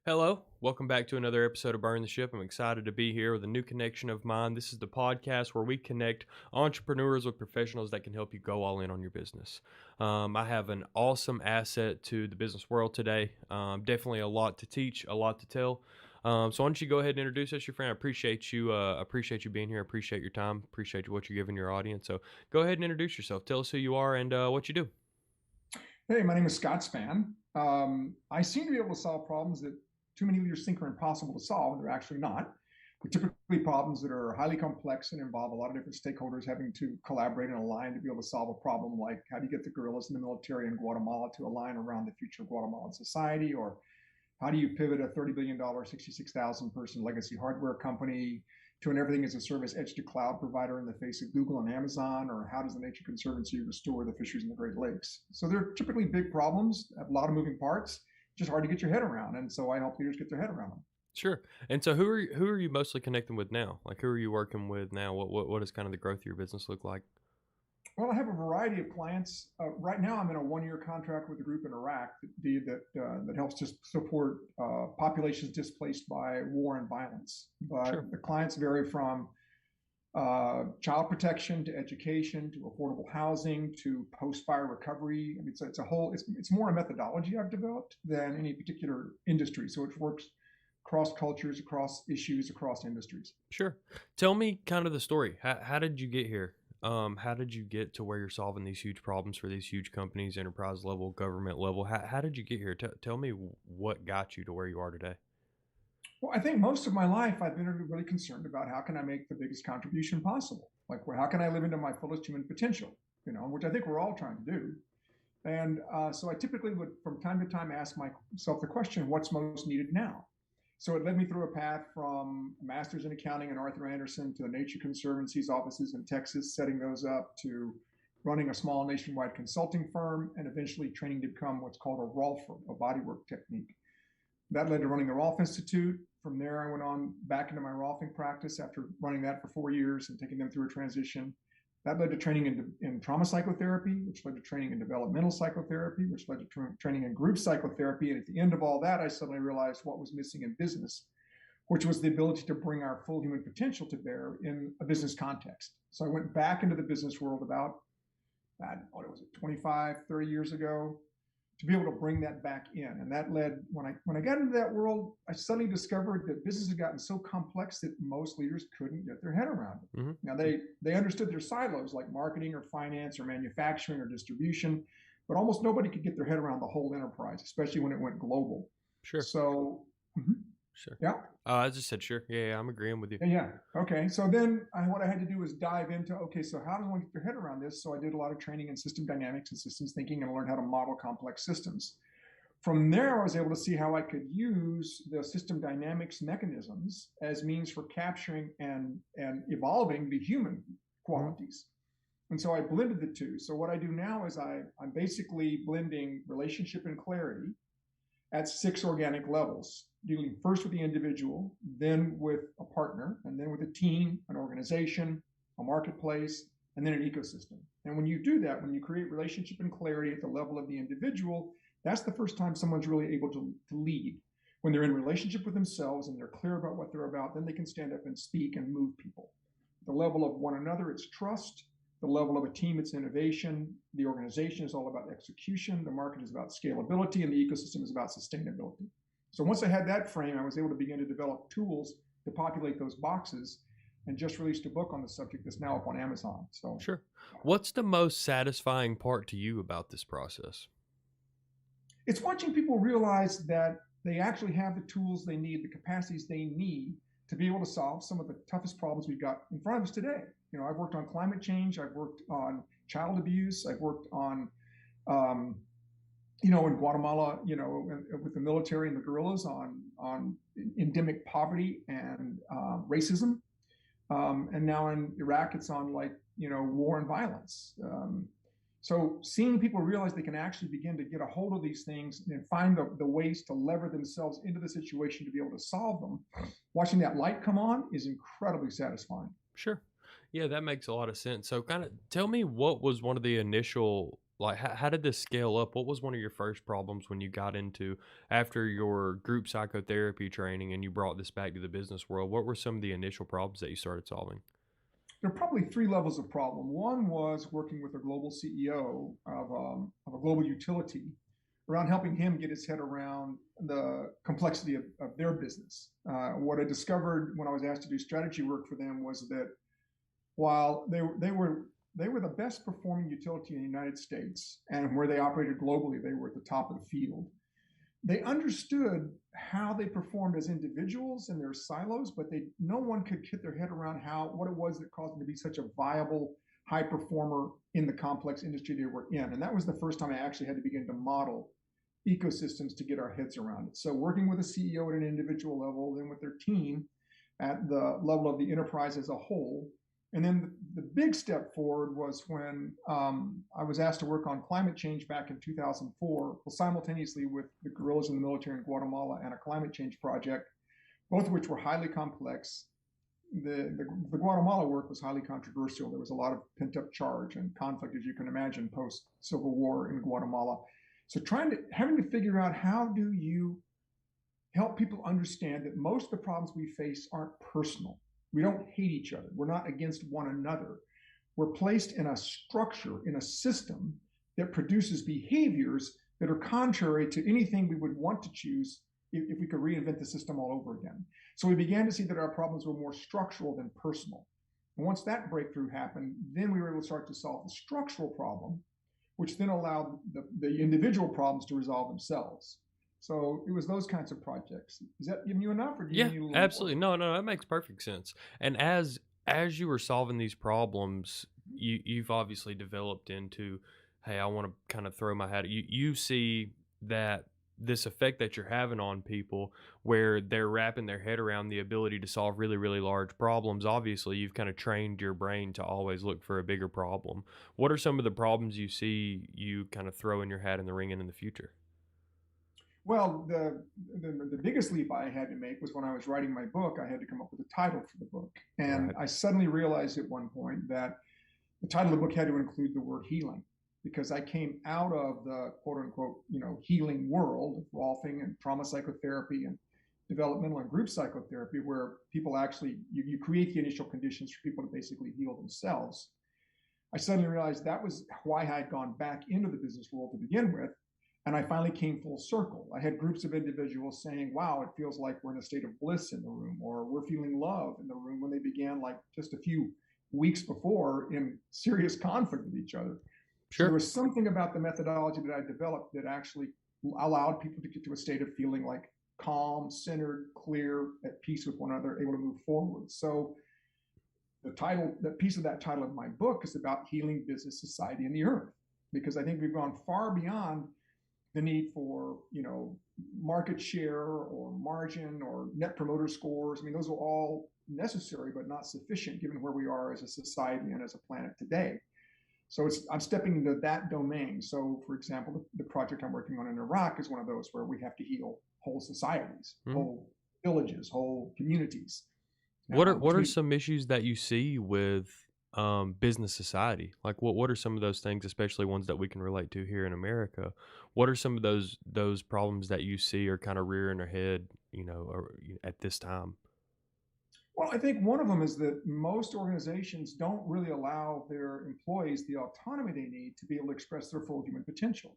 Hello, welcome back to another episode of Burn the Ship. I'm excited to be here with a new connection of mine. This is the podcast where we connect entrepreneurs with professionals that can help you go all in on your business. I have an awesome asset to the business world today. Definitely a lot to teach, a lot to tell. So why don't you go ahead and introduce us, your friend? I appreciate you. Appreciate you being here. Appreciate your time. Appreciate what you're giving your audience. So go ahead and introduce yourself. Tell us who you are and what you do. Hey, my name is Scott Spann. I seem to be able to solve problems that too many leaders think are impossible to solve. They're actually not. They're typically problems that are highly complex and involve a lot of different stakeholders having to collaborate and align to be able to solve a problem like how do you get the guerrillas in the military in Guatemala to align around the future of Guatemalan society, or how do you pivot a $30 billion, 66,000 person legacy hardware company to an everything as a service edge to cloud provider in the face of Google and Amazon, or how does the Nature Conservancy restore the fisheries in the Great Lakes? So they're typically big problems, have a lot of moving parts, just hard to get your head around. And so I help leaders get their head around them. Sure. And so who are you mostly connecting with now? Like who are you working with now? What does kind of the growth of your business look like? Well, I have a variety of clients. Right now, I'm in a one-year contract with a group in Iraq that helps to support populations displaced by war and violence. Sure. But the clients vary from child protection to education to affordable housing to post-fire recovery. I mean, it's more a methodology I've developed than any particular industry. So it works across cultures, across issues, across industries. Sure. Tell me kind of the story. How did you get here? How did you get to where you're solving these huge problems for these huge companies, enterprise level, government level? How did you get here? Tell me what got you to where you are today. Well, I think most of my life I've been really concerned about how can I make the biggest contribution possible? Like, well, how can I live into my fullest human potential? Which I think we're all trying to do. And so I typically would, from time to time, ask myself the question, what's most needed now? So it led me through a path from a master's in accounting in Arthur Anderson to the Nature Conservancy's offices in Texas, setting those up, to running a small nationwide consulting firm, and eventually training to become what's called a ROLFer, a bodywork technique. That led to running the Rolf Institute. From there, I went on back into my Rolfing practice after running that for 4 years and taking them through a transition. That led to training in trauma psychotherapy, which led to training in developmental psychotherapy, which led to training in group psychotherapy. And at the end of all that, I suddenly realized what was missing in business, which was the ability to bring our full human potential to bear in a business context. So I went back into the business world about, what was it, 25, 30 years ago, to be able to bring that back in. And that led, when I got into that world, I suddenly discovered that business had gotten so complex that most leaders couldn't get their head around it. Mm-hmm. Now they understood their silos like marketing or finance or manufacturing or distribution, but almost nobody could get their head around the whole enterprise, especially when it went global. Sure. So Sure. yeah. I just said sure. Yeah, I'm agreeing with you. Yeah. Okay. So then what I had to do was dive into, okay, so how does one get their head around this? So I did a lot of training in system dynamics and systems thinking and learned how to model complex systems. From there, I was able to see how I could use the system dynamics mechanisms as means for capturing and evolving the human qualities. And so I blended the two. So what I do now is I'm basically blending relationship and clarity at 6 organic levels, dealing first with the individual, then with a partner, and then with a team, an organization, a marketplace, and then an ecosystem. And when you do that, when you create relationship and clarity at the level of the individual, that's the first time someone's really able to lead. When they're in relationship with themselves and they're clear about what they're about, then they can stand up and speak and move people. The level of one another, it's trust. The level of a team, it's innovation. The organization is all about execution. The market is about scalability, and the ecosystem is about sustainability. So once I had that frame, I was able to begin to develop tools to populate those boxes, and just released a book on the subject that's now up on Amazon. So Sure. What's the most satisfying part to you about this process? it's watching people realize that they actually have the tools they need, the capacities they need to be able to solve some of the toughest problems we've got in front of us today. I've worked on climate change, I've worked on child abuse, I've worked on, in Guatemala, with the military and the guerrillas on endemic poverty and racism. And now in Iraq, it's on war and violence. So seeing people realize they can actually begin to get a hold of these things and find the ways to lever themselves into the situation to be able to solve them, watching that light come on is incredibly satisfying. Sure. Yeah, that makes a lot of sense. So kind of tell me what was one of the initial Like, how did this scale up? What was one of your first problems when you got into after your group psychotherapy training and you brought this back to the business world? What were some of the initial problems that you started solving? There are probably three levels of problem. One was working with a global CEO of a global utility around helping him get his head around the complexity of their business. What I discovered when I was asked to do strategy work for them was that while they were the best performing utility in the United States, and where they operated globally, they were at the top of the field. They understood how they performed as individuals in their silos, but no one could get their head around what it was that caused them to be such a viable high performer in the complex industry they were in. And that was the first time I actually had to begin to model ecosystems to get our heads around it. So working with a CEO at an individual level, then with their team at the level of the enterprise as a whole. And then the big step forward was when I was asked to work on climate change back in 2004, well, simultaneously with the guerrillas in the military in Guatemala and a climate change project, both of which were highly complex. The Guatemala work was highly controversial. There was a lot of pent up charge and conflict, as you can imagine, post Civil War in Guatemala. So having to figure out how do you help people understand that most of the problems we face aren't personal. We don't hate each other. We're not against one another. We're placed in a structure, in a system that produces behaviors that are contrary to anything we would want to choose if we could reinvent the system all over again. So we began to see that our problems were more structural than personal. And once that breakthrough happened, then we were able to start to solve the structural problem, which then allowed the individual problems to resolve themselves. So it was those kinds of projects. Is that giving you enough, or do you Yeah, need a little more? absolutely. No, no, that makes perfect sense. And as you were solving these problems, you've obviously developed into, hey, I want to kind of throw my hat. You see that this effect that you're having on people, where they're wrapping their head around the ability to solve really, really large problems. Obviously, you've kind of trained your brain to always look for a bigger problem. What are some of the problems you see you kind of throwing your hat in the ring in the future? Well, the biggest leap I had to make was when I was writing my book. I had to come up with a title for the book, and Right. I suddenly realized at one point that the title of the book had to include the word healing, because I came out of the quote unquote healing world of Rolfing and trauma psychotherapy and developmental and group psychotherapy, where people actually you create the initial conditions for people to basically heal themselves. I suddenly realized that was why I had gone back into the business world to begin with. And I finally came full circle. I had groups of individuals saying, wow, it feels like we're in a state of bliss in the room, or we're feeling love in the room, when they began like just a few weeks before in serious conflict with each other. So there Sure. was something about the methodology that I developed that actually allowed people to get to a state of feeling like calm, centered, clear, at peace with one another, able to move forward. So the piece of that title of my book is about healing business, society, and the earth, because I think we've gone far beyond the need for market share or margin or net promoter scores. I mean, those are all necessary but not sufficient given where we are as a society and as a planet today. So I'm stepping into that domain. So, for example, the project I'm working on in Iraq is one of those where we have to heal whole societies, Mhm. whole villages, whole communities, What which are means, some issues that you see with business society? Like what are some of those things, especially ones that we can relate to here in America? What are some of those problems that you see are kind of rearing their head, at this time? well, I think one of them is that most organizations don't really allow their employees the autonomy they need to be able to express their full human potential.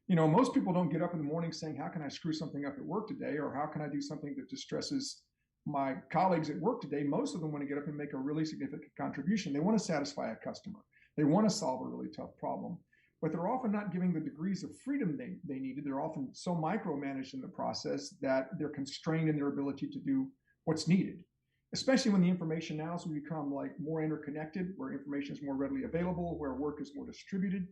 Most people don't get up in the morning saying, how can I screw something up at work today? Or how can I do something that distresses my colleagues at work today? Most of them want to get up and make a really significant contribution. They want to satisfy a customer. They want to solve a really tough problem, but they're often not giving the degrees of freedom they needed. They're often so micromanaged in the process that they're constrained in their ability to do what's needed, especially when the information now has become like more interconnected, where information is more readily available, where work is more distributed.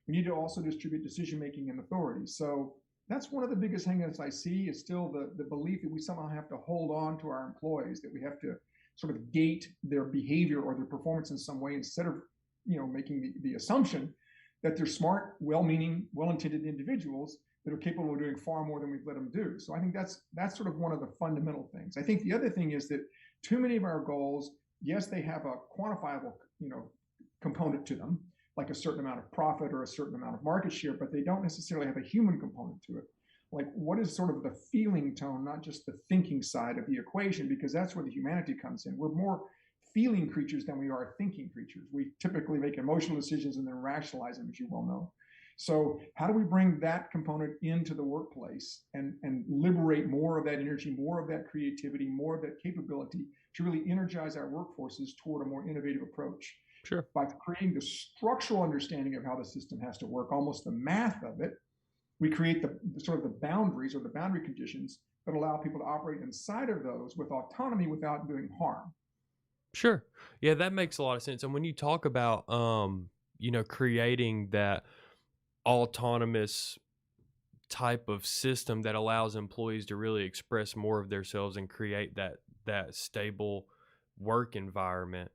We need to also distribute decision making and authority. So that's one of the biggest hangups I see, is still the belief that we somehow have to hold on to our employees, that we have to sort of gate their behavior or their performance in some way, instead of making the assumption that they're smart, well-meaning, well-intended individuals that are capable of doing far more than we've let them do. So I think that's sort of one of the fundamental things. I think the other thing is that too many of our goals, yes, they have a quantifiable component to them, like a certain amount of profit or a certain amount of market share, but they don't necessarily have a human component to it. Like, what is sort of the feeling tone, not just the thinking side of the equation, because that's where the humanity comes in. We're more feeling creatures than we are thinking creatures. We typically make emotional decisions and then rationalize them, as you well know. So how do we bring that component into the workplace and liberate more of that energy, more of that creativity, more of that capability to really energize our workforces toward a more innovative approach? Sure. By creating the structural understanding of how the system has to work, almost the math of it, we create the sort of the boundaries or the boundary conditions that allow people to operate inside of those with autonomy without doing harm. Sure. Yeah, that makes a lot of sense. And when you talk about creating that autonomous type of system that allows employees to really express more of themselves and create that stable work environment,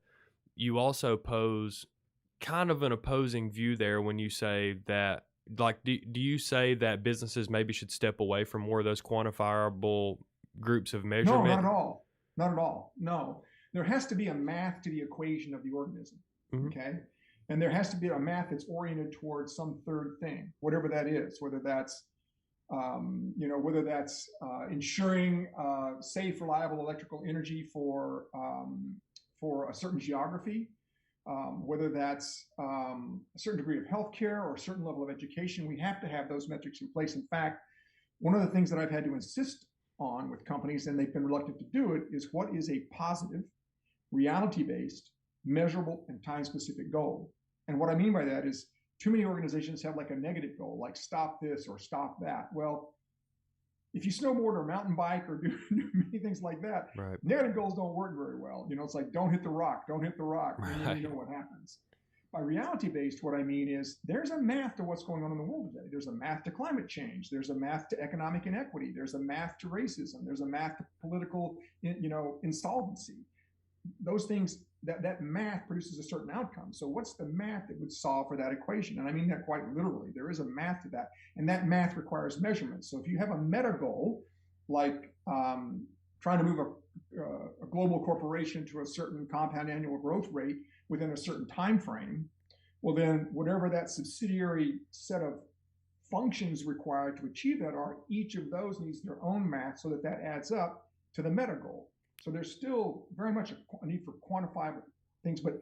you also pose kind of an opposing view there when you say that, like, do you say that businesses maybe should step away from more of those quantifiable groups of No, not measurement? at all. Not at all. No. There has to be a math to the equation of the organism. Hmm. Okay. And there has to be a math that's oriented towards some third thing, whatever that is, whether that's ensuring safe, reliable electrical energy for a certain geography, whether that's a certain degree of healthcare or a certain level of education. We have to have those metrics in place. In fact, one of the things that I've had to insist on with companies, and they've been reluctant to do it, is what is a positive, reality-based, measurable, and time-specific goal. And what I mean by that is too many organizations have like a negative goal, like stop this or stop that. Well, if you snowboard or mountain bike or do many things like that, Right. negative goals don't work very well. It's like, don't hit the rock, don't hit the rock. And then you Right. know what happens. By reality-based, what I mean is there's a math to what's going on in the world today. There's a math to climate change. There's a math to economic inequity. There's a math to racism. There's a math to political, insolvency. Those things, that math produces a certain outcome. So what's the math that would solve for that equation? And I mean that quite literally. There is a math to that, and that math requires measurement. So if you have a meta goal, like trying to move a global corporation to a certain compound annual growth rate within a certain time frame, well then whatever that subsidiary set of functions required to achieve that are, each of those needs their own math so that that adds up to the meta goal. So there's still very much a need for quantifiable things, but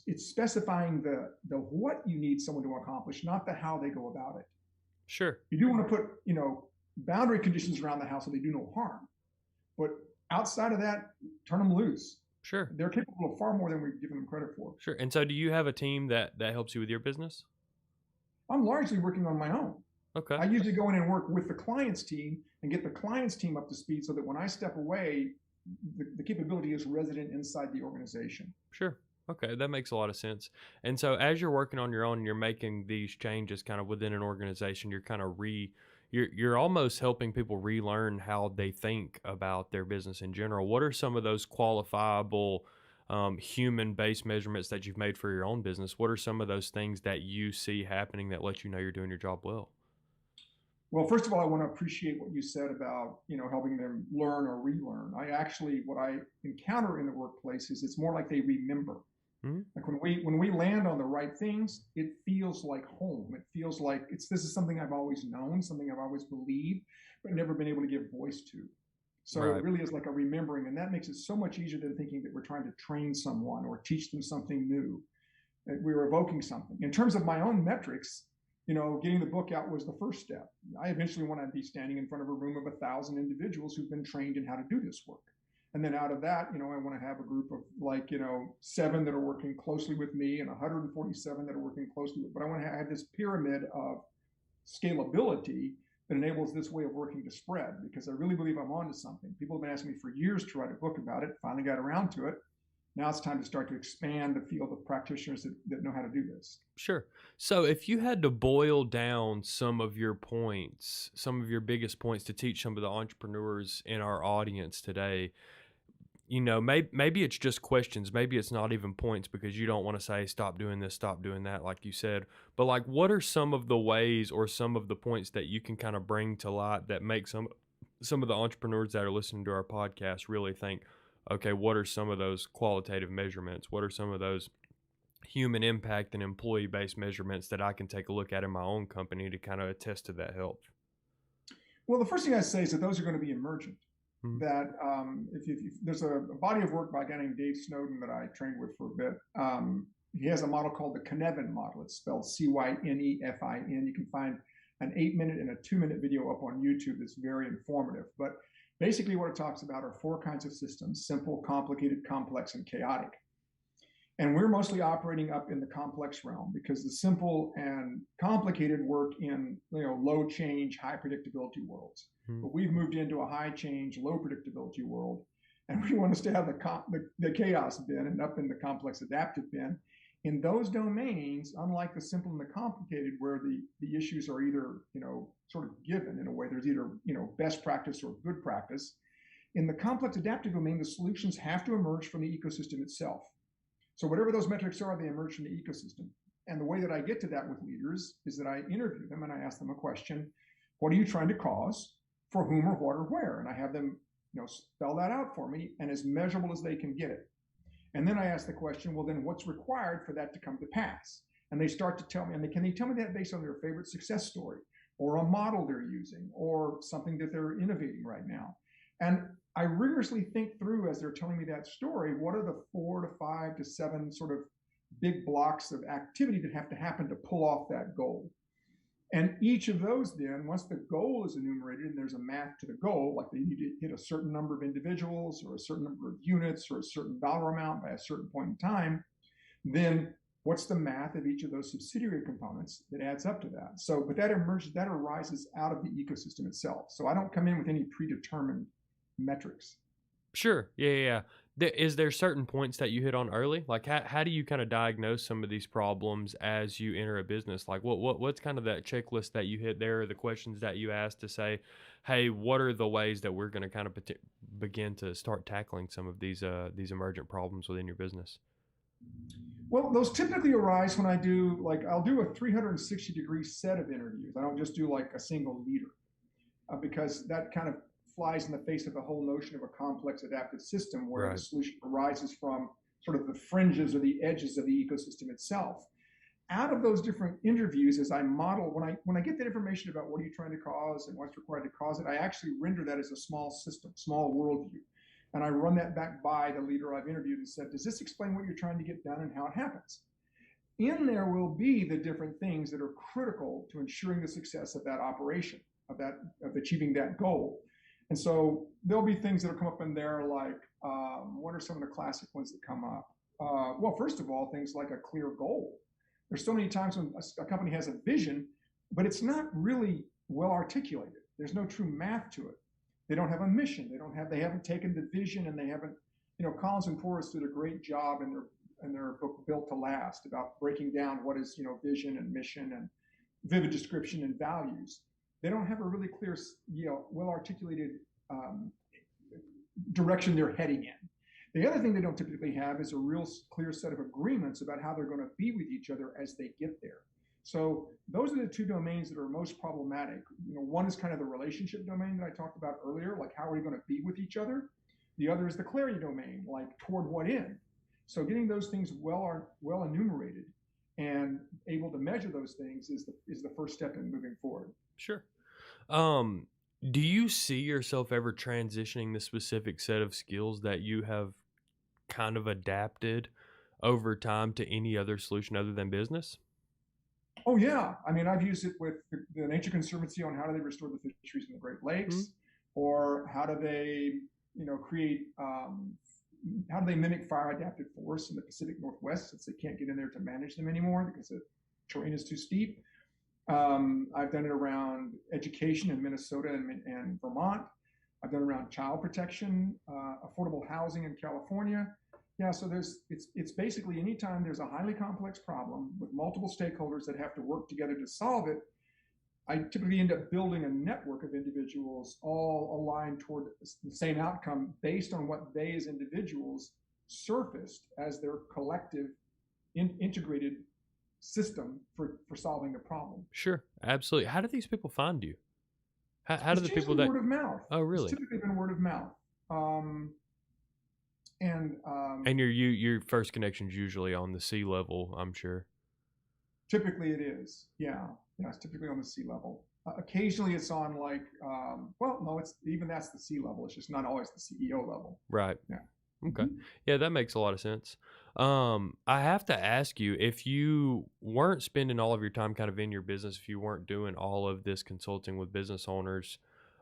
it's specifying the what you need someone to accomplish, not the how they go about it. Sure. You do want to put boundary conditions around the house so they do no harm, but outside of that, turn them loose. Sure. They're capable of far more than we've given them credit for. Sure. And so do you have a team that helps you with your business? I'm largely working on my own. Okay. I usually go in and work with the client's team and get the client's team up to speed so that when I step away, the capability is resident inside the organization. Sure. Okay, that makes a lot of sense. And so as you're working on your own and you're making these changes kind of within an organization, you're kind of you're almost helping people relearn how they think about their business in general. What are some of those qualifiable human-based measurements that you've made for your own business? What are some of those things that you see happening that let you know you're doing your job well? Well, first of all, I want to appreciate what you said about, helping them learn or relearn. What I encounter in the workplace is it's more like they remember. Mhm. Like when we land on the right things, it feels like home. It feels like this is something I've always known, something I've always believed, but never been able to give voice to. So it Right. really is like a remembering, and that makes it so much easier than thinking that we're trying to train someone or teach them something new. That we're evoking something. In terms of my own metrics, getting the book out was the first step. I eventually want to be standing in front of a room of 1,000 individuals who've been trained in how to do this work. And then out of that, I want to have a group of 7 that are working closely with me and 147 that are working closely with. But I want to have this pyramid of scalability that enables this way of working to spread, because I really believe I'm onto something. People have been asking me for years to write a book about it. Finally got around to it. Now it's time to start to expand the field of practitioners that know how to do this. Sure. So if you had to boil down some of your points, some of your biggest points to teach some of the entrepreneurs in our audience today, maybe it's just questions. Maybe it's not even points because you don't want to say, stop doing this, stop doing that, like you said. But like, what are some of the ways or some of the points that you can kind of bring to light that make some of the entrepreneurs that are listening to our podcast really think, okay, what are some of those qualitative measurements? What are some of those human impact and employee based measurements that I can take a look at in my own company to kind of attest to that health? Well, the first thing I say is that those are going to be emergent. Mhm. That if there's a body of work by a guy named Dave Snowden that I trained with for a bit. He has a model called the Cynefin model. It's spelled Cynefin. You can find an 8-minute and a 2-minute video up on YouTube that's very informative. But basically, what it talks about are 4 kinds of systems: simple, complicated, complex, and chaotic. And we're mostly operating up in the complex realm because the simple and complicated work in low change, high predictability worlds. Mhm. But we've moved into a high change, low predictability world, and we want to stay out of the chaos bin and up in the complex adaptive bin. In those domains, unlike the simple and the complicated, where the issues are either sort of given in a way, there's either best practice or good practice. In the complex adaptive domain, the solutions have to emerge from the ecosystem itself. So whatever those metrics are, they emerge from the ecosystem. And the way that I get to that with leaders is that I interview them and I ask them a question: what are you trying to cause, for whom or what or where? And I have them spell that out for me and as measurable as they can get it. And then I ask the question, well, then what's required for that to come to pass? And they start to tell me, and can they tell me that based on their favorite success story or a model they're using or something that they're innovating right now? And I rigorously think through, as they're telling me that story, what are the 4 to 5 to 7 sort of big blocks of activity that have to happen to pull off that goal. And each of those then, once the goal is enumerated and there's a math to the goal, like they need to hit a certain number of individuals or a certain number of units or a certain dollar amount by a certain point in time, then what's the math of each of those subsidiary components that adds up to that? So, but that arises out of the ecosystem itself. So I don't come in with any predetermined metrics. Sure. Yeah, yeah, yeah. Is there certain points that you hit on early? Like, how do you kind of diagnose some of these problems as you enter a business? Like, what's kind of that checklist that you hit there, or the questions that you ask to say, hey, what are the ways that we're going to kind of begin to start tackling some of these emergent problems within your business? Well, those typically arise when I'll do a 360-degree set of interviews. I don't just do like a single leader, because that kind of flies in the face of the whole notion of a complex adaptive system where the Right. solution arises from sort of the fringes or the edges of the ecosystem itself. Out of those different interviews, as I model, when I get that information about what are you trying to cause and what's required to cause it, I actually render that as a small system, small worldview. And I run that back by the leader I've interviewed and said, does this explain what you're trying to get done and how it happens? In there will be the different things that are critical to ensuring the success of that operation, of achieving that goal. And so there'll be things that'll come up in there like, what are some of the classic ones that come up? Well, first of all, things like a clear goal. There's so many times when a company has a vision, but it's not really well articulated. There's no true math to it. They don't have a mission. They haven't taken the vision, and they haven't, Collins and Porras did a great job in their book Built to Last about breaking down what is, vision and mission and vivid description and values. They don't have a really clear, well articulated direction they're heading in. The other thing they don't typically have is a real clear set of agreements about how they're going to be with each other as they get there. So those are the 2 domains that are most problematic. One is kind of the relationship domain that I talked about earlier, like how are we going to be with each other? The other is the clarity domain, like toward what end. So getting those things well enumerated and able to measure those things is the first step in moving forward. Sure. Um, do you see yourself ever transitioning the specific set of skills that you have kind of adapted over time to any other solution other than business? Oh yeah, I mean I've used it with the Nature Conservancy on how do they restore the fisheries in the Great Mhm. Lakes, or how do they create how do they mimic fire adapted forests in the Pacific Northwest since they can't get in there to manage them anymore because the terrain is too steep. I've done it around education in Minnesota and Vermont. I've done it around child protection, affordable housing in California. Yeah, so it's basically anytime there's a highly complex problem with multiple stakeholders that have to work together to solve it, I typically end up building a network of individuals all aligned toward the same outcome based on what they as individuals surfaced as their collective integrated system for solving the problem. Sure, absolutely. How do these people find you? How do It's the people usually that? word of mouth. Oh, It's really? typically been word of mouth. Um, And And your first connection's usually on the C level, I'm sure. typically it is. Yeah. Yeah. It's typically on the C level. Occasionally it's on like, well, no, it's even that's the C level. It's just not always the CEO level. Right. Yeah. Okay. Mm-hmm. Yeah, that makes a lot of sense. I have to ask you, if you weren't spending all of your time kind of in your business, if you weren't doing all of this consulting with business owners,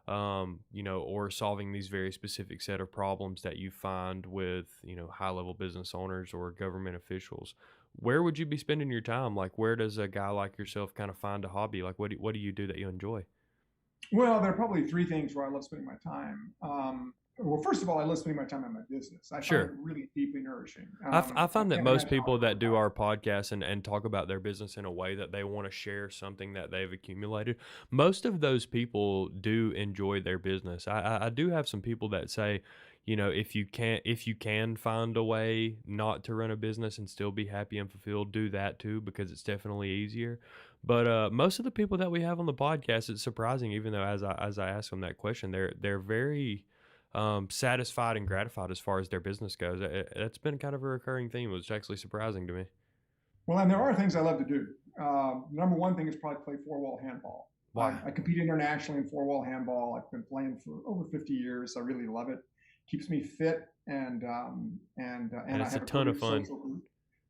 or solving these very specific set of problems that you find with, high level business owners or government officials, where would you be spending your time? Like, where does a guy like yourself kind of find a hobby? Like, what do you do that you enjoy? Well, there are probably three things where I love spending my time. Well, first of all, I love spending my time on my business. I find it Sure. really deeply nourishing. I I find that can't most imagine how people I'd go that do without our podcast and talk about their business in a way that they want to share something that they've accumulated, most of those people do enjoy their business. I do have some people that say, if you can find a way not to run a business and still be happy and fulfilled, do that too, because it's definitely easier. But most of the people that we have on the podcast, it's surprising, even though as I ask them that question, they're very satisfied and gratified as far as their business goes. That's been kind of a recurring theme, which is actually surprising to me. Well, and there are things I love to do. Number one thing is probably play four wall handball. Wow. I compete internationally in four wall handball. I've been playing for over 50 years. I really love it. Keeps me fit, and And I it's a have a ton of great fun. social group.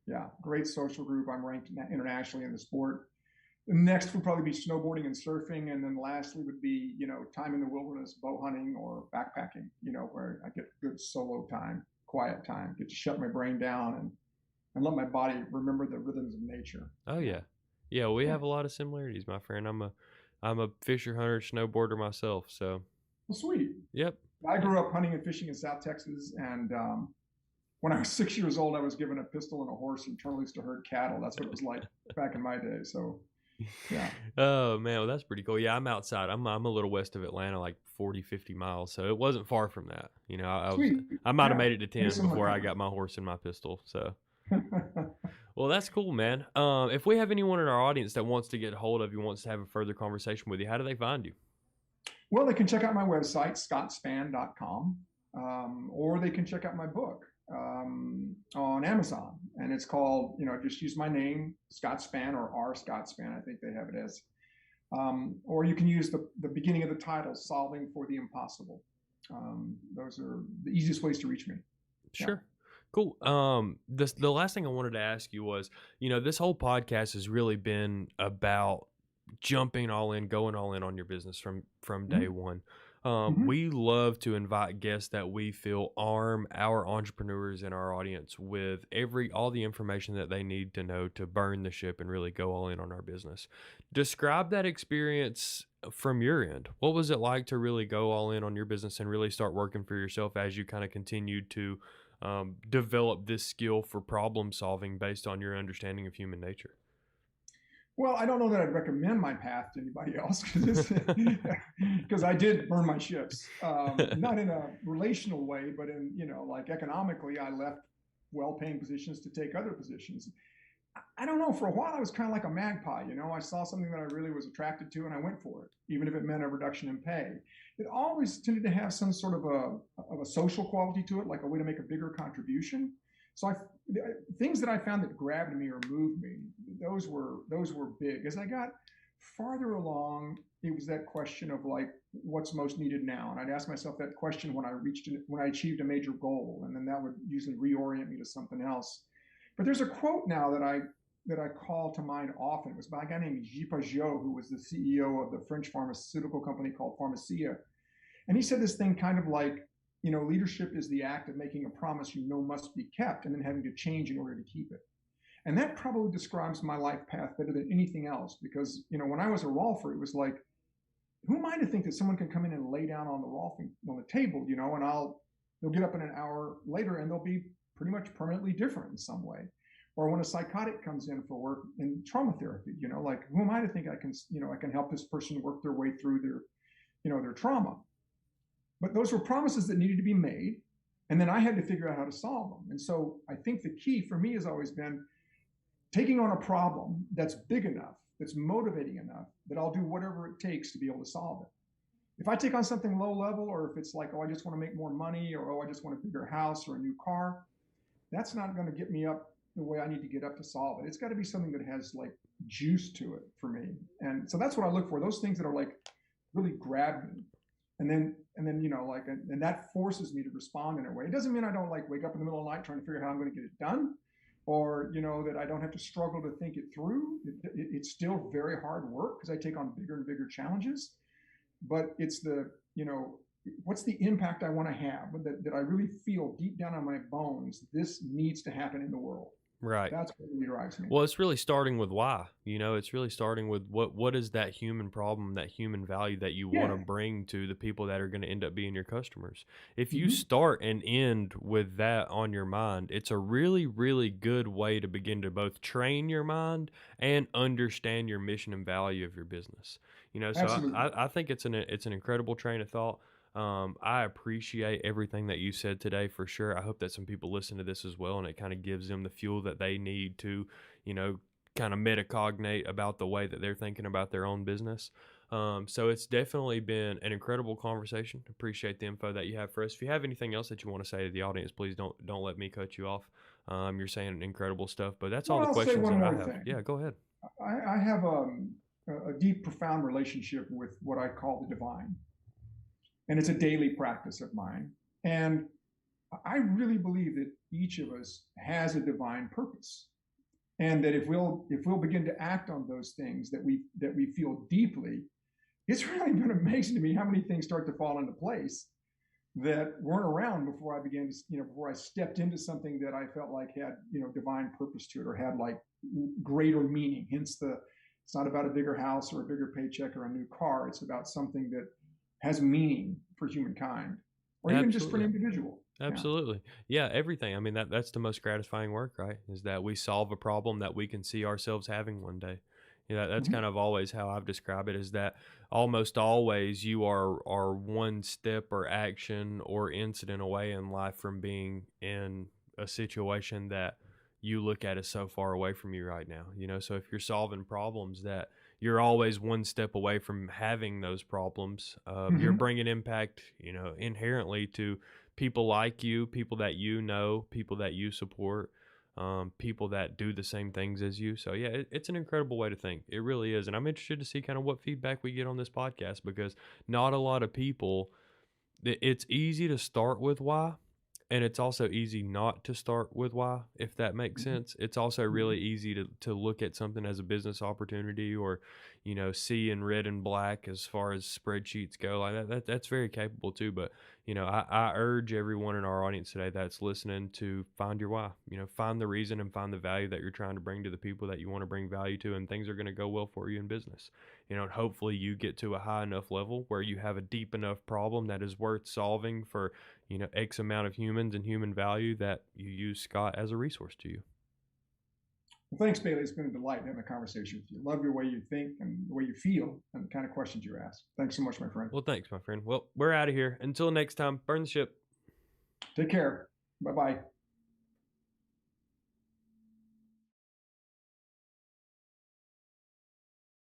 Yeah, great social group. I'm ranked internationally in the sport. The next would probably be snowboarding and surfing, and then lastly would be time in the wilderness, bow hunting or backpacking. Where I get good solo time, quiet time, get to shut my brain down and let my body remember the rhythms of nature. Oh Yeah. yeah. Yeah, we Yeah. have a lot of similarities, my friend. I'm a fisher, hunter, snowboarder myself, so Well, sweet. yep. I grew up hunting and fishing in South Texas, and when I was 6 years old, I was given a pistol and a horse and turned loose to herd cattle. That's what it was like back in my day. So, yeah, Oh man, well that's pretty cool. Yeah, I'm outside. I'm a little west of Atlanta, like 40, 50 miles. So it wasn't far from that. sweet. I might have Yeah, made it to very 10 similar before I kind got my horse and my pistol. So of. well, that's cool, man. If we have anyone in our audience that wants to get a hold of you, wants to have a further conversation with you, how do they find you? Well, they can check out my website, scottspann.com, or they can check out my book on Amazon. And it's called, just use my name, Scott Spann, or R. Scott Spann, I think they have it as. Or you can use the beginning of the title, Solving for the Impossible. Those are the easiest ways to reach me. Yeah. Sure. Cool. The last thing I wanted to ask you was, this whole podcast has really been about jumping all in, going all in on your business from day Mm-hmm. one. Mm-hmm. We love to invite guests that we feel arm our entrepreneurs in our audience with all the information that they need to know to burn the ship and really go all in on our business. Describe that experience from your end. What was it like to really go all in on your business and really start working for yourself as you kind of continued to develop this skill for problem solving based on your understanding of human nature? Well, I don't know that I'd recommend my path to anybody else because I did burn my ships, not in a relational way, but in, like economically, I left well-paying positions to take other positions. I don't know. For a while, I was kind of like a magpie. I saw something that I really was attracted to, and I went for it, even if it meant a reduction in pay. It always tended to have some sort of a social quality to it, like a way to make a bigger contribution. So things that I found that grabbed me or moved me, those were big. As I got farther along, it was that question of like, what's most needed now, and I'd ask myself that question when I achieved a major goal, and then that would usually reorient me to something else. But there's a quote now that I call to mind often. It was by a guy named Guy Pajot, who was the CEO of the French pharmaceutical company called Pharmacia. And he said this thing kind of like, leadership is the act of making a promise you know must be kept and then having to change in order to keep it. And that probably describes my life path better than anything else because, when I was a rolfer, it was like, who am I to think that someone can come in and lay down on the table, and they'll get up in an hour later and they'll be pretty much permanently different in some way. Or when a psychotic comes in for work in trauma therapy, like who am I to think I can help this person work their way through their trauma. But those were promises that needed to be made. And then I had to figure out how to solve them. And so I think the key for me has always been taking on a problem that's big enough, that's motivating enough, that I'll do whatever it takes to be able to solve it. If I take on something low level, or if it's like, oh, I just want to make more money, or oh, I just want a bigger house or a new car, that's not going to get me up the way I need to get up to solve it. It's got to be something that has like juice to it for me. And so that's what I look for. Those things that are like really grab me. And then, like, and that forces me to respond in a way. It doesn't mean I don't like wake up in the middle of the night trying to figure out how I'm going to get it done, or, that I don't have to struggle to think it through. It's still very hard work because I take on bigger and bigger challenges, but it's what's the impact I want to have, that I really feel deep down on my bones, this needs to happen in the world. Right. That's what really drives me. Well, it's really starting with why. It's really starting with what is that human problem, that human value that you want to Yeah. bring to the people that are going to end up being your customers. If you Hmm. start and end with that on your mind, it's a really, really good way to begin to both train your mind and understand your mission and value of your business. So Absolutely. I think it's an incredible train of thought. I appreciate everything that you said today for sure. I hope that some people listen to this as well and it kind of gives them the fuel that they need to, you know, kind of metacognate about the way that they're thinking about their own business. So it's definitely been an incredible conversation. Appreciate the info that you have for us. If you have anything else that you want to say to the audience, please don't let me cut you off. You're saying incredible stuff, but that's all Well, the I'll say questions one that I more have. thing. Yeah, go ahead. I have a deep, profound relationship with what I call the divine, and it's a daily practice of mine. And I really believe that each of us has a divine purpose, and that if we'll begin to act on those things that we feel deeply, it's really been amazing to me how many things start to fall into place that weren't around before I began to, before I stepped into something that I felt like had, divine purpose to it, or had like greater meaning. Hence it's not about a bigger house or a bigger paycheck or a new car. It's about something that has meaning for humankind, or even just for an Absolutely. individual. Yeah. Absolutely. Yeah, everything. I mean, that's the most gratifying work, right? Is that we solve a problem that we can see ourselves having one day. That's Mm-hmm. kind of always how I've described it, is that almost always you are one step or action or incident away in life from being in a situation that you look at as so far away from you right now. So if you're solving problems that you're always one step away from having those problems, you're Mm-hmm. bringing impact, inherently to people like you, people that people that you support, people that do the same things as you. So yeah, it's an incredible way to think. It really is, and I'm interested to see kind of what feedback we get on this podcast because not a lot of people. It's easy to start with why, and it's also easy not to start with why, if that makes Mm-hmm. sense. It's also Mm-hmm. really easy to look at something as a business opportunity or, see in red and black as far as spreadsheets go. Like that's very capable too. But, I urge everyone in our audience today that's listening to find your why. Find the reason and find the value that you're trying to bring to the people that you want to bring value to, and things are going to go well for you in business. And hopefully you get to a high enough level where you have a deep enough problem that is worth solving for X amount of humans and human value that you use Scott as a resource to you. Well, thanks, Bailey. It's been a delight having a conversation with you. Love your way you think and the way you feel and the kind of questions you ask. Thanks so much, my friend. Well, thanks, my friend. Well, we're out of here. Until next time, burn the ship. Take care. Bye bye.